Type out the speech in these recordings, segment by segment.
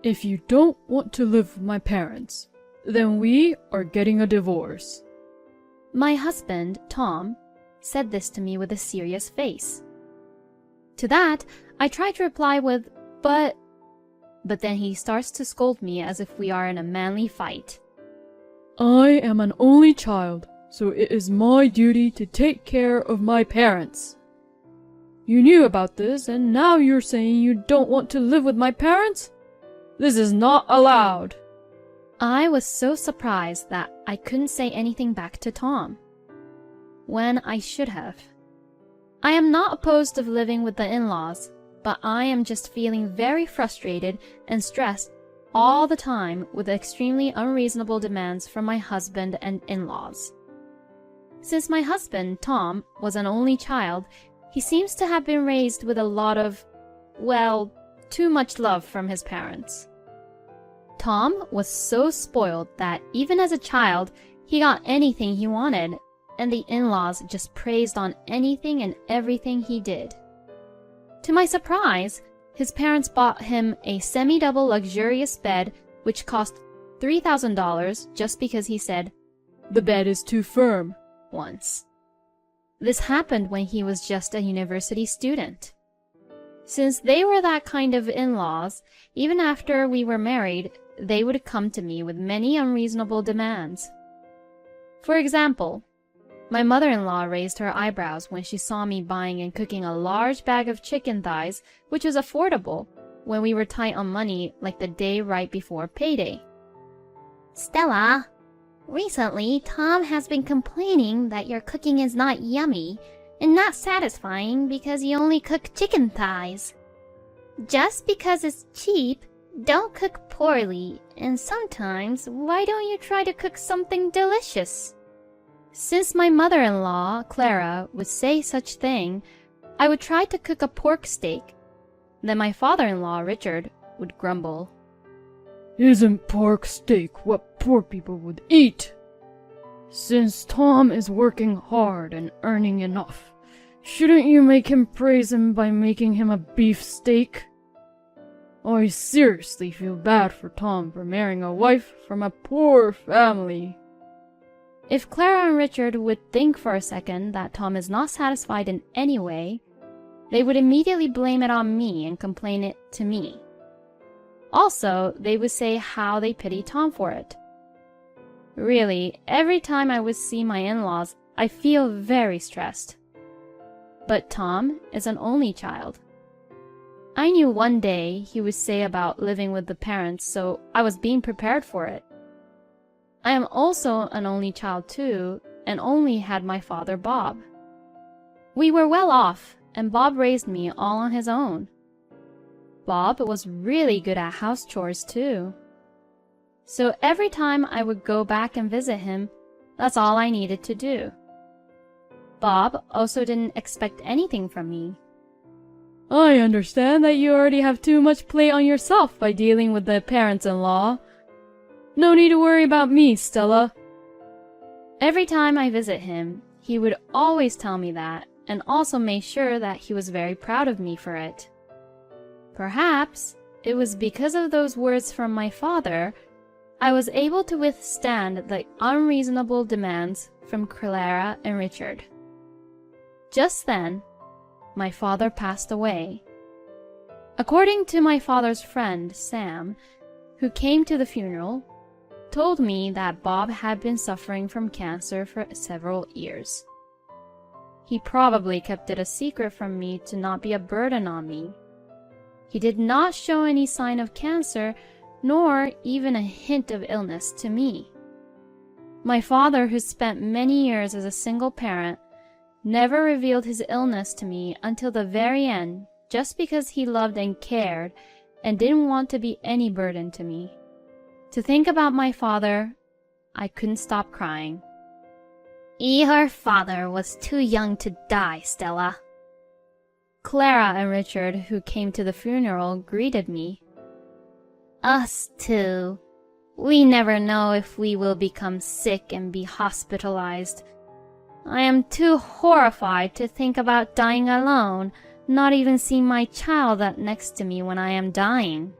If you don't want to live with my parents, then we are getting a divorce. My husband, Tom, said this to me with a serious face. To that, I tried to reply with, But then he starts to scold me as if we are in a manly fight. I am an only child, so it is my duty to take care of my parents. You knew about this, and now you're saying you don't want to live with my parents? This is not allowed. I was so surprised that I couldn't say anything back to Tom, when I should have. I am not opposed to living with the in-laws, but I am just feeling very frustrated and stressed all the time with extremely unreasonable demands from my husband and in-laws. Since my husband, Tom, was an only child, he seems to have been raised with a lot of, well, too much love from his parents. Tom was so spoiled that even as a child, he got anything he wanted, and the in-laws just praised on anything and everything he did. To my surprise, his parents bought him a semi-double luxurious bed which cost $3,000 just because he said, "The bed is too firm," once. This happened when he was just a university student. Since they were that kind of in-laws, even after we were married, they would come to me with many unreasonable demands. For example, my mother-in-law raised her eyebrows when she saw me buying and cooking a large bag of chicken thighs, which was affordable when we were tight on money like the day right before payday. Stella, recently Tom has been complaining that your cooking is not yummy and not satisfying because you only cook chicken thighs. Just because it's cheap, don't cook poorly, and sometimes why don't you try to cook something delicious? Since my mother-in-law, Clara, would say such thing, I would try to cook a pork steak. Then my father-in-law, Richard, would grumble. "Isn't pork steak what poor people would eat? Since Tom is working hard and earning enough, shouldn't you make him praise him by making him a beef steak? I seriously feel bad for Tom for marrying a wife from a poor family." If Clara and Richard would think for a second that Tom is not satisfied in any way, they would immediately blame it on me and complain it to me. Also, they would say how they pity Tom for it. Really, every time I would see my in-laws, I feel very stressed. But Tom is an only child. I knew one day he would say about living with the parents, so I was being prepared for it. I am also an only child too, and only had my father Bob. We were well off, and Bob raised me all on his own. Bob was really good at house chores too. So every time I would go back and visit him, that's all I needed to do. Bob also didn't expect anything from me. I understand that you already have too much plate on yourself by dealing with the parents-in-law. No need to worry about me, Stella. Every time I visit him, he would always tell me that, and also make sure that he was very proud of me for it. Perhaps it was because of those words from my father, I was able to withstand the unreasonable demands from Clara and Richard. Just then, my father passed away. According to my father's friend, Sam, who came to the funeral, told me that Bob had been suffering from cancer for several years. He probably kept it a secret from me to not be a burden on me. He did not show any sign of cancer, nor even a hint of illness to me. My father, who spent many years as a single parent, never revealed his illness to me until the very end, just because he loved and cared and didn't want to be any burden to me. To think about my father, I couldn't stop crying. Your father was too young to die, Stella. Clara and Richard, who came to the funeral, greeted me. Us too. We never know if we will become sick and be hospitalized. I am too horrified to think about dying alone, not even seeing my child next to me when I am dying.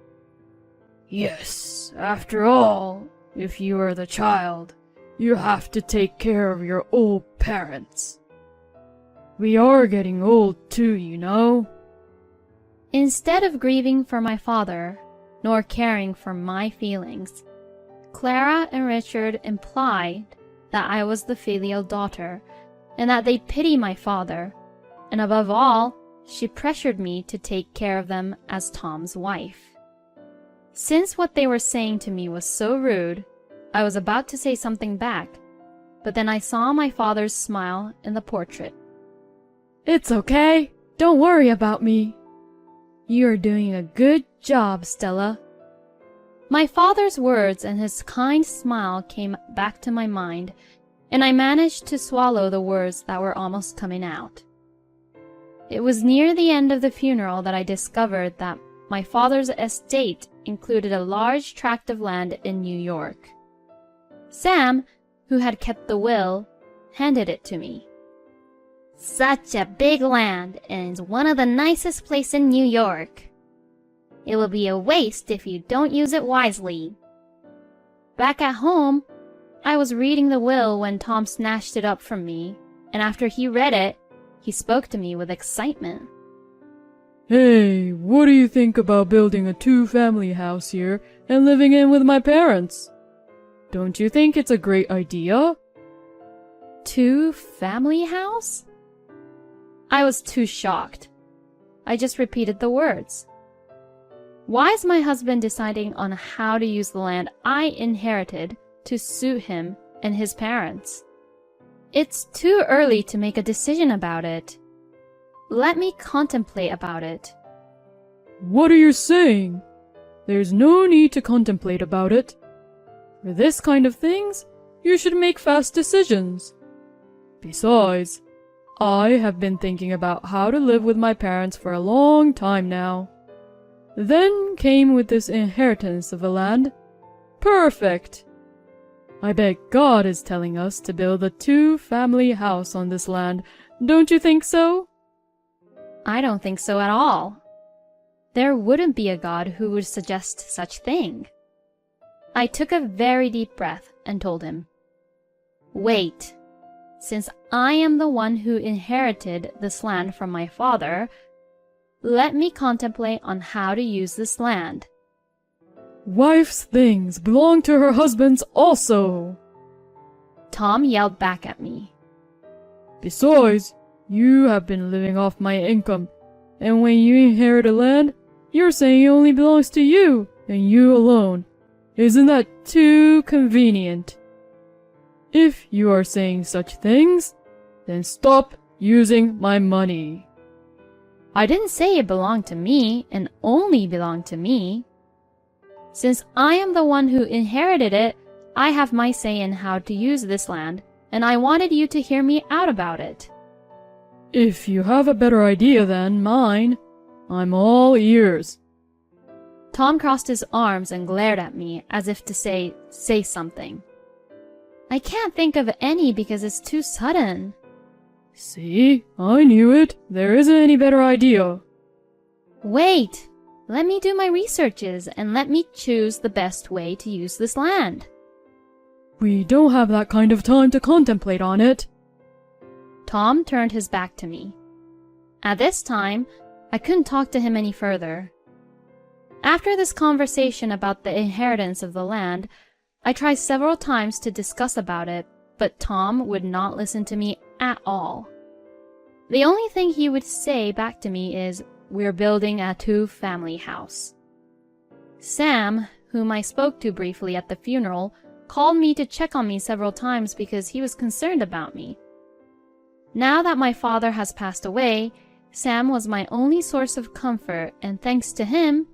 Yes, after all, if you are the child, you have to take care of your old parents. We are getting old too, you know. Instead of grieving for my father, nor caring for my feelings, Clara and Richard implied that I was the filial daughter and that they pity my father, and above all, she pressured me to take care of them as Tom's wife. Since what they were saying to me was so rude, I was about to say something back, but then I saw my father's smile in the portrait. It's okay. Don't worry about me. You're doing a good job, Stella. My father's words and his kind smile came back to my mind, and I managed to swallow the words that were almost coming out. It was near the end of the funeral that I discovered that my father's estate included a large tract of land in New York. Sam, who had kept the will, handed it to me. Such a big land, and it's one of the nicest places in New York. It will be a waste if you don't use it wisely. Back at home, I was reading the will when Tom snatched it up from me, and after he read it, he spoke to me with excitement. Hey, what do you think about building a two-family house here and living in with my parents? Don't you think it's a great idea? Two-family house? I was too shocked. I just repeated the words. Why is my husband deciding on how to use the land I inherited to suit him and his parents? It's too early to make a decision about it. Let me contemplate about it. What are you saying? There's no need to contemplate about it. For this kind of things, you should make fast decisions. Besides, I have been thinking about how to live with my parents for a long time now. Then came with this inheritance of the land. Perfect! I bet God is telling us to build a two-family house on this land. Don't you think so? I don't think so at all. There wouldn't be a God who would suggest such thing. I took a very deep breath and told him, Wait, since I am the one who inherited this land from my father, let me contemplate on how to use this land. Wife's things belong to her husbands also. Tom yelled back at me. Besides, you have been living off my income, and when you inherit a land, you're saying it only belongs to you, and you alone. Isn't that too convenient? If you are saying such things, then stop using my money. I didn't say it belonged to me and only belonged to me. Since I am the one who inherited it, I have my say in how to use this land, and I wanted you to hear me out about it. If you have a better idea than mine, I'm all ears. Tom crossed his arms and glared at me as if to say something. I can't think of any because it's too sudden. See, I knew it. There isn't any better idea. Wait, let me do my researches and let me choose the best way to use this land. We don't have that kind of time to contemplate on it. Tom turned his back to me. At this time, I couldn't talk to him any further. After this conversation about the inheritance of the land, I tried several times to discuss about it, but Tom would not listen to me at all. The only thing he would say back to me is, "We're building a two-family house." Sam, whom I spoke to briefly at the funeral, called me to check on me several times because he was concerned about me. Now that my father has passed away, Sam was my only source of comfort, and thanks to him,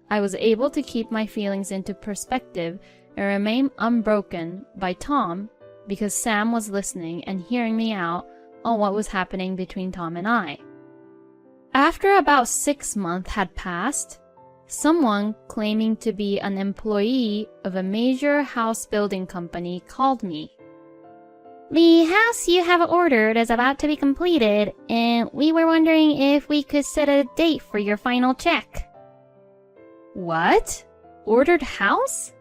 I was able to keep my feelings into perspective and remain unbroken by Tom because Sam was listening and hearing me out on what was happening between Tom and I. After about 6 months had passed, someone claiming to be an employee of a major house building company called me. The house you have ordered is about to be completed, and we were wondering if we could set a date for your final check. What? ordered house?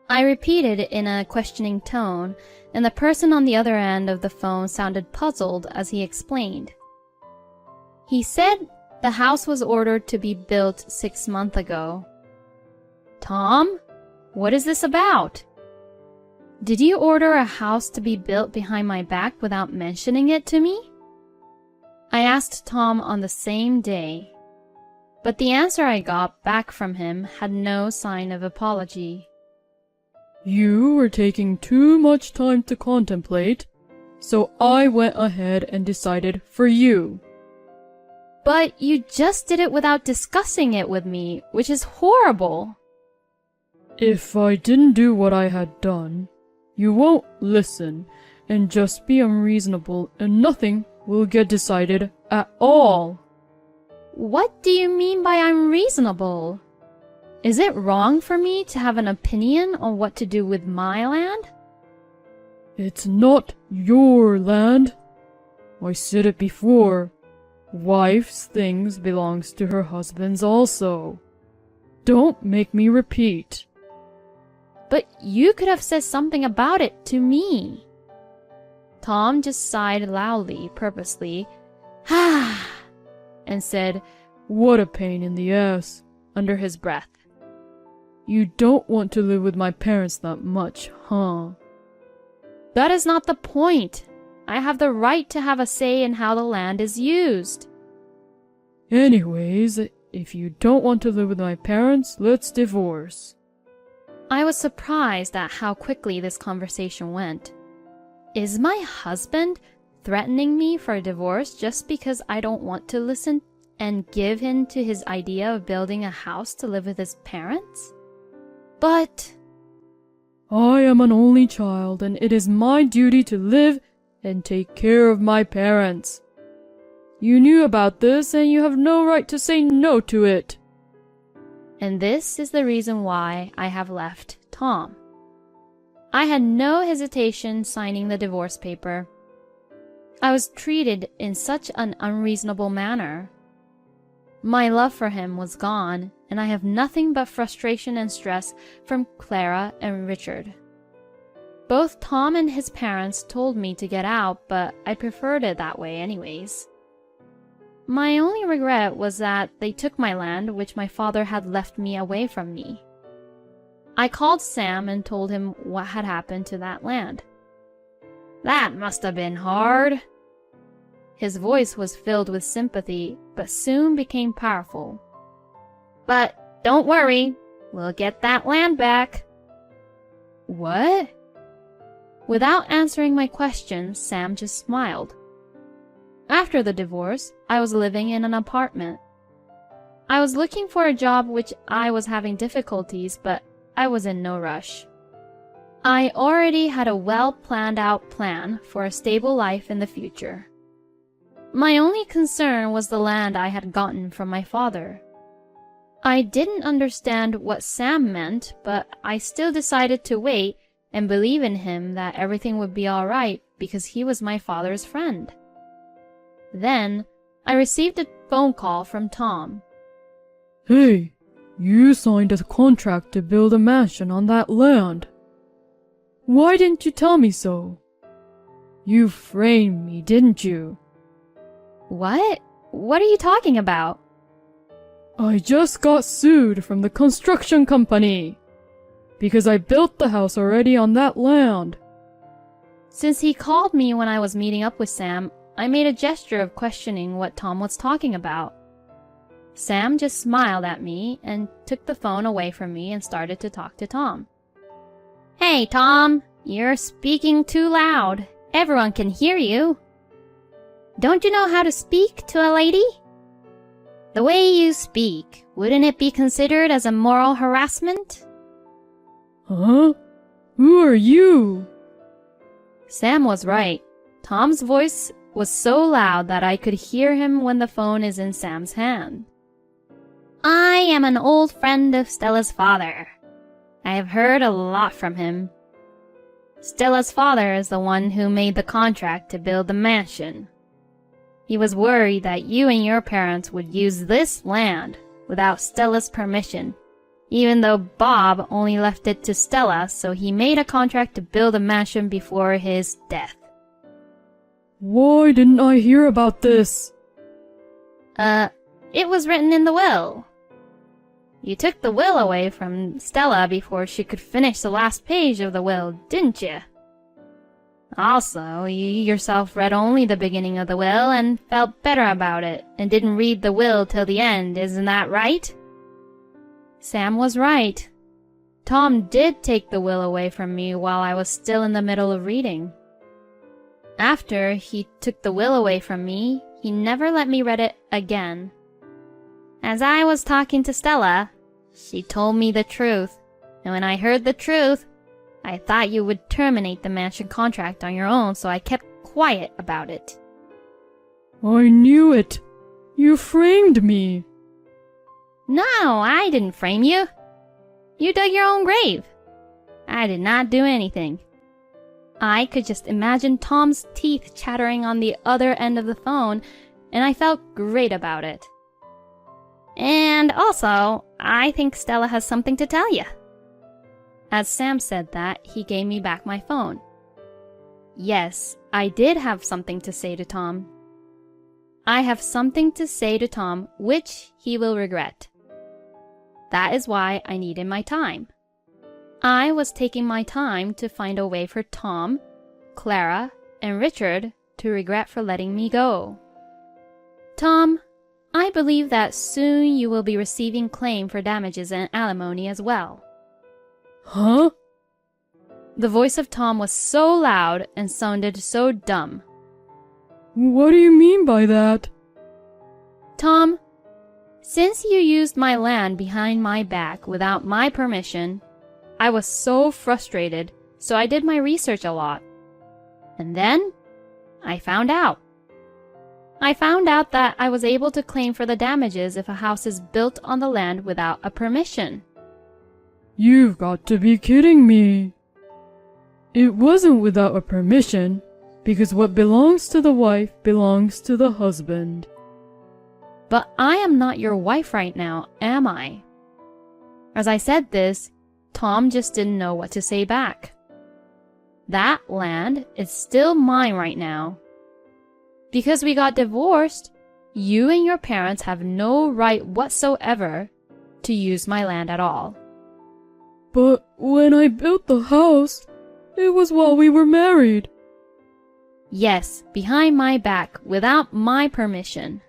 I repeated in a questioning tone, and the person on the other end of the phone sounded puzzled as he explained. He said the house was ordered to be built 6 months ago. Tom, what is this about? Did you order a house to be built behind my back without mentioning it to me? I asked Tom on the same day, but the answer I got back from him had no sign of apology. You were taking too much time to contemplate, so I went ahead and decided for you. But you just did it without discussing it with me, which is horrible. If I didn't do what I had done, you won't listen and just be unreasonable and nothing will get decided at all. What do you mean by unreasonable? Is it wrong for me to have an opinion on what to do with my land? It's not your land. I said it before. Wife's things belongs to her husband's also. Don't make me repeat. But you could have said something about it to me. Tom just sighed loudly, purposely, and said, "What a pain in the ass," under his breath. You don't want to live with my parents that much, huh? That is not the point. I have the right to have a say in how the land is used. Anyways, if you don't want to live with my parents, let's divorce. I was surprised at how quickly this conversation went. Is my husband threatening me for a divorce just because I don't want to listen and give in to his idea of building a house to live with his parents? But I am an only child, and it is my duty to live and take care of my parents. You knew about this, and you have no right to say no to it. And this is the reason why I have left Tom. I had no hesitation signing the divorce paper. I was treated in such an unreasonable manner. My love for him was gone, and I have nothing but frustration and stress from Clara and Richard. Both Tom and his parents told me to get out, but I preferred it that way anyways. My only regret was that they took my land, which my father had left me away from me. I called Sam and told him what had happened to that land. That must have been hard. His voice was filled with sympathy, but soon became powerful. But don't worry, we'll get that land back. What? Without answering my question, Sam just smiled. After the divorce, I was living in an apartment. I was looking for a job which I was having difficulties, but I was in no rush. I already had a well-planned-out plan for a stable life in the future. My only concern was the land I had gotten from my father. I didn't understand what Sam meant, but I still decided to wait and believe in him that everything would be all right because he was my father's friend. Then, I received a phone call from Tom. Hey, you signed a contract to build a mansion on that land. Why didn't you tell me so? You framed me, didn't you? What? What are you talking about? I just got sued from the construction company because I built the house already on that land. Since he called me when I was meeting up with Sam, I made a gesture of questioning what Tom was talking about. Sam just smiled at me and took the phone away from me and started to talk to Tom. Hey, Tom, you're speaking too loud. Everyone can hear you. Don't you know how to speak to a lady? The way you speak, wouldn't it be considered as a moral harassment? Huh? Who are you? Sam was right. Tom's voice was so loud that I could hear him when the phone is in Sam's hand. I am an old friend of Stella's father. I have heard a lot from him. Stella's father is the one who made the contract to build the mansion. He was worried that you and your parents would use this land without Stella's permission. even though Bob only left it to Stella, so he made a contract to build a mansion before his death. Why didn't I hear about this? It was written in the will. You took the will away from Stella before she could finish the last page of the will, didn't you? Also, you yourself read only the beginning of the will and felt better about it, and didn't read the will till the end, isn't that right? Sam was right. Tom did take the will away from me while I was still in the middle of reading. After he took the will away from me, he never let me read it again. As I was talking to Stella, she told me the truth, and when I heard the truth, I thought you would terminate the mansion contract on your own, so I kept quiet about it. I knew it. You framed me. No, I didn't frame you. You dug your own grave. I did not do anything. I could just imagine Tom's teeth chattering on the other end of the phone, and I felt great about it. And also, I think Stella has something to tell you. As Sam said that, he gave me back my phone. Yes, I did have something to say to Tom. I have something to say to Tom which he will regret. That is why I needed my time. I was taking my time to find a way for Tom, Clara, and Richard to regret for letting me go. Tom, I believe that soon you will be receiving claim for damages and alimony as well. Huh? The voice of Tom was so loud and sounded so dumb. What do you mean by that? Tom, since you used my land behind my back without my permission, I was so frustrated, so I did my research a lot. And then, I found out. I found out that I was able to claim for the damages if a house is built on the land without a permission. You've got to be kidding me. It wasn't without a permission, because what belongs to the wife belongs to the husband. But I am not your wife right now, am I? As I said this, Tom just didn't know what to say back. That land is still mine right now. Because we got divorced, you and your parents have no right whatsoever to use my land at all. But when I built the house, it was while we were married. Yes, behind my back, without my permission.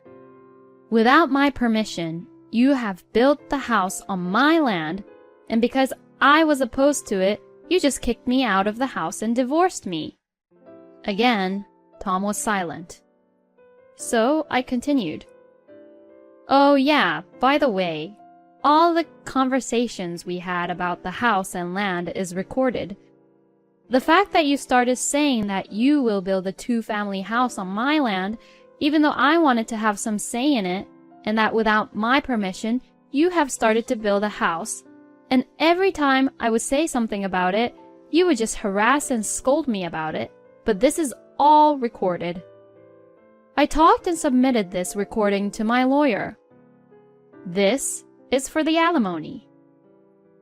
Without my permission, you have built the house on my land, and because I was opposed to it, you just kicked me out of the house and divorced me. Again, Tom was silent. So I continued. Oh yeah, by the way, all the conversations we had about the house and land is recorded. The fact that you started saying that you will build a two-family house on my land, even though I wanted to have some say in it, and that without my permission, you have started to build a house, and every time I would say something about it, you would just harass and scold me about it, but this is all recorded. I talked and submitted this recording to my lawyer. This is for the alimony.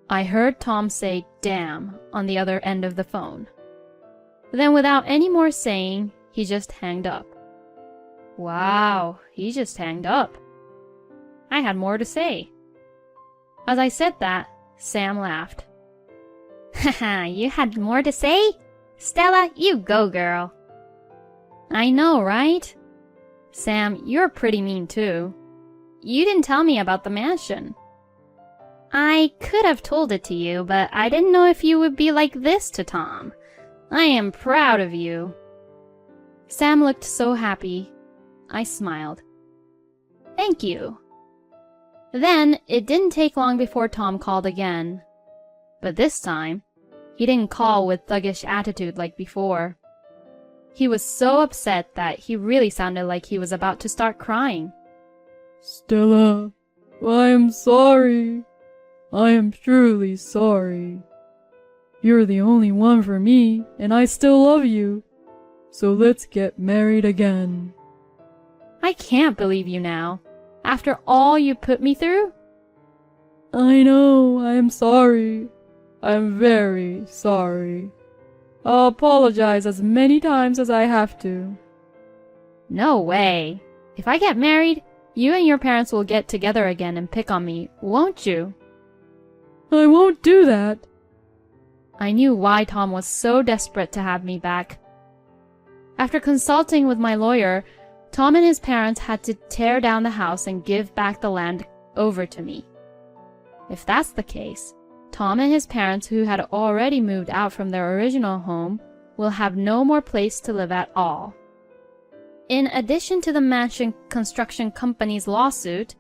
I heard Tom say damn on the other end of the phone. Then without any more saying, he just hanged up. Wow, he just hanged up. I had more to say. As I said that, Sam laughed. Haha, you had more to say? Stella, you go, girl. I know, right? Sam, you're pretty mean too. You didn't tell me about the mansion. I could have told it to you, but I didn't know if you would be like this to Tom. I am proud of you. Sam looked so happy. I smiled. Thank you. Then, it didn't take long before Tom called again. But this time, he didn't call with thuggish attitude like before. He was so upset that he really sounded like he was about to start crying. Stella, I am sorry. I am truly sorry. You're the only one for me, and I still love you. So let's get married again. I can't believe you now. After all you put me through? I know, I am sorry. I'm very sorry. I'll apologize as many times as I have to. No way. If I get married, you and your parents will get together again and pick on me, won't you? I won't do that. I knew why Tom was so desperate to have me back. After consulting with my lawyer, Tom and his parents had to tear down the house and give back the land over to me. If that's the case, Tom and his parents, who had already moved out from their original home, will have no more place to live at all. In addition to the mansion construction company's lawsuit,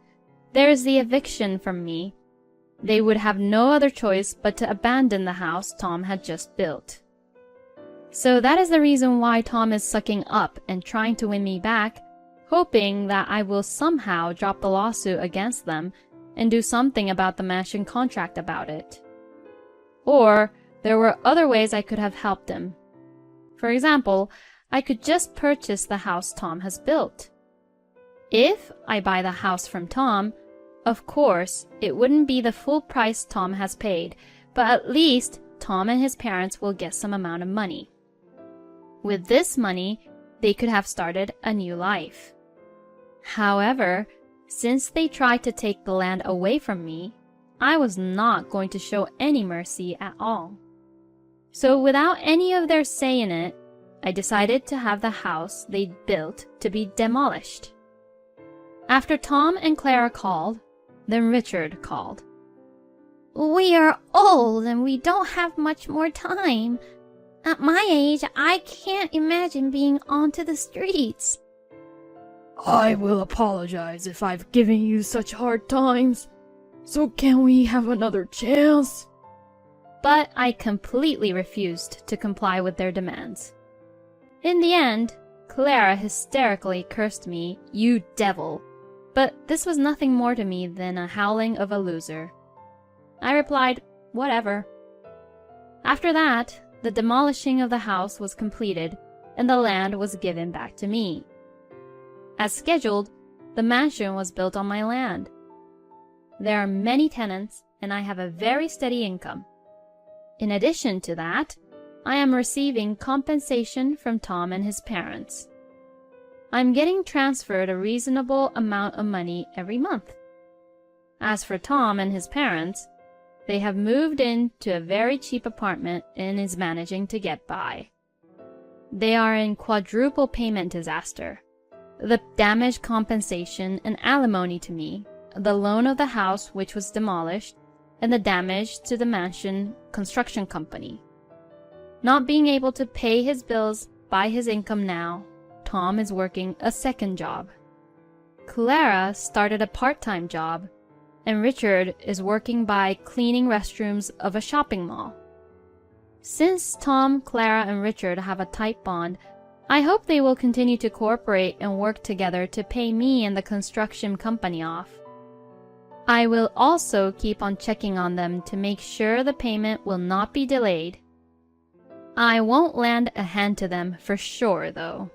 there is the eviction from me. They would have no other choice but to abandon the house Tom had just built. So that is the reason why Tom is sucking up and trying to win me back, hoping that I will somehow drop the lawsuit against them and do something about the mansion contract about it. Or there were other ways I could have helped him. For example, I could just purchase the house Tom has built. If I buy the house from Tom, of course, it wouldn't be the full price Tom has paid, but at least Tom and his parents will get some amount of money. With this money, they could have started a new life. However, since they tried to take the land away from me, I was not going to show any mercy at all. So without any of their say in it, I decided to have the house they built to be demolished. After Tom and Clara called, then Richard called. We are old and we don't have much more time. At my age, I can't imagine being onto the streets. I will apologize if I've given you such hard times. So can we have another chance? But I completely refused to comply with their demands. In the end, Clara hysterically cursed me, "You devil," but this was nothing more to me than a howling of a loser. I replied, "Whatever." After that, the demolishing of the house was completed and the land was given back to me. As scheduled, the mansion was built on my land. There are many tenants and I have a very steady income. In addition to that, I am receiving compensation from Tom and his parents. I'm getting transferred a reasonable amount of money every month. As for Tom and his parents, they have moved into a very cheap apartment and is managing to get by. They are in quadruple payment disaster. The damage compensation and alimony to me, the loan of the house which was demolished, and the damage to the mansion construction company. Not being able to pay his bills by his income now, Tom is working a second job. Clara started a part-time job, and Richard is working by cleaning restrooms of a shopping mall. Since Tom, Clara, and Richard have a tight bond, I hope they will continue to cooperate and work together to pay me and the construction company off. I will also keep on checking on them to make sure the payment will not be delayed. I won't lend a hand to them for sure, though.